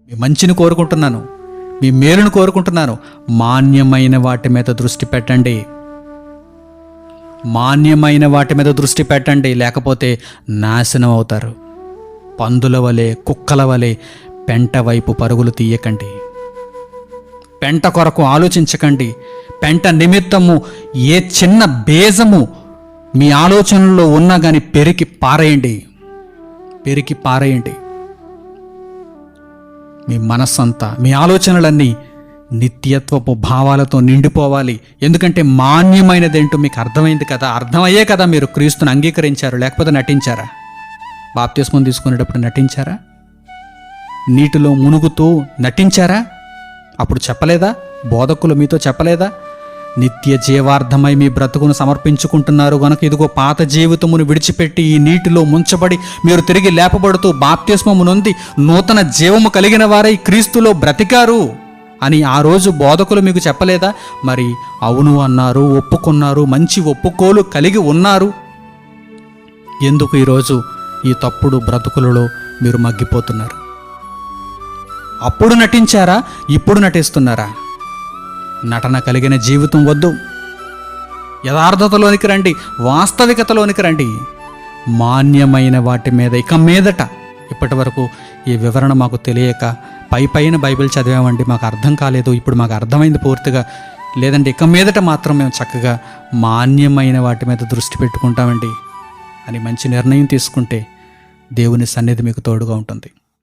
మీ మంచిని కోరుకుంటున్నాను, మీ మేలును కోరుకుంటున్నాను. మాన్యమైన వాటి మీద దృష్టి పెట్టండి, మాన్యమైన వాటి మీద దృష్టి పెట్టండి, లేకపోతే నాశనం అవుతారు. పందుల వలె, కుక్కల వలె పెంట వైపు పరుగులు తీయకండి. పెంట కొరకు ఆలోచించకండి. పెంట నిమిత్తము ఏ చిన్న బేజము మీ ఆలోచనలో ఉన్నా కానీ పెరికి పారేయండి. మీ మనస్సంతా, మీ ఆలోచనలన్నీ నిత్యత్వపు భావాలతో నిండిపోవాలి. ఎందుకంటే మాన్యమైనదేంటో మీకు అర్థమైంది కదా. అర్థమయ్యే కదా మీరు క్రీస్తుని అంగీకరించారు, లేకపోతే నటించారా? బాప్తిస్మం తీసుకునేటప్పుడు నటించారా? నీటిలో మునుగుతూ నటించారా? అప్పుడు చెప్పలేదా? బోధకులు మీతో చెప్పలేదా? నిత్య జీవార్థమై మీ బ్రతుకును సమర్పించుకుంటున్నారు గనుక ఇదిగో పాత జీవితమును విడిచిపెట్టి ఈ నీటిలో ముంచబడి మీరు తిరిగి లేపబడుతూ బాప్తిస్మము నొంది నూతన జీవము కలిగిన వారై క్రీస్తులో బ్రతికారు అని ఆ రోజు బోధకులు మీకు చెప్పలేదా? మరి అవును అన్నారు, ఒప్పుకున్నారు, మంచి ఒప్పుకోలు కలిగి ఉన్నారు. ఎందుకు ఈరోజు ఈ తప్పుడు బ్రతుకులలో మీరు మగ్గిపోతున్నారు? అప్పుడు నటించారా? ఇప్పుడు నటిస్తున్నారా? నటన కలిగిన జీవితం వద్దు. యథార్థతలోనికి రండి, వాస్తవికతలోనికి రండి. మాన్యమైన వాటి మీద ఇక మీదట, ఇప్పటి వరకు ఈ వివరణ మాకు తెలియక పైన బైబిల్ చదివామండి, మాకు అర్థం కాలేదు, ఇప్పుడు మాకు అర్థమైంది పూర్తిగా, లేదంటే ఇక మీదట మాత్రం మేము చక్కగా మాన్యమైన వాటి మీద దృష్టి పెట్టుకుంటామండి అని మంచి నిర్ణయం తీసుకుంటే దేవుని సన్నిధి మీకు తోడుగా ఉంటుంది.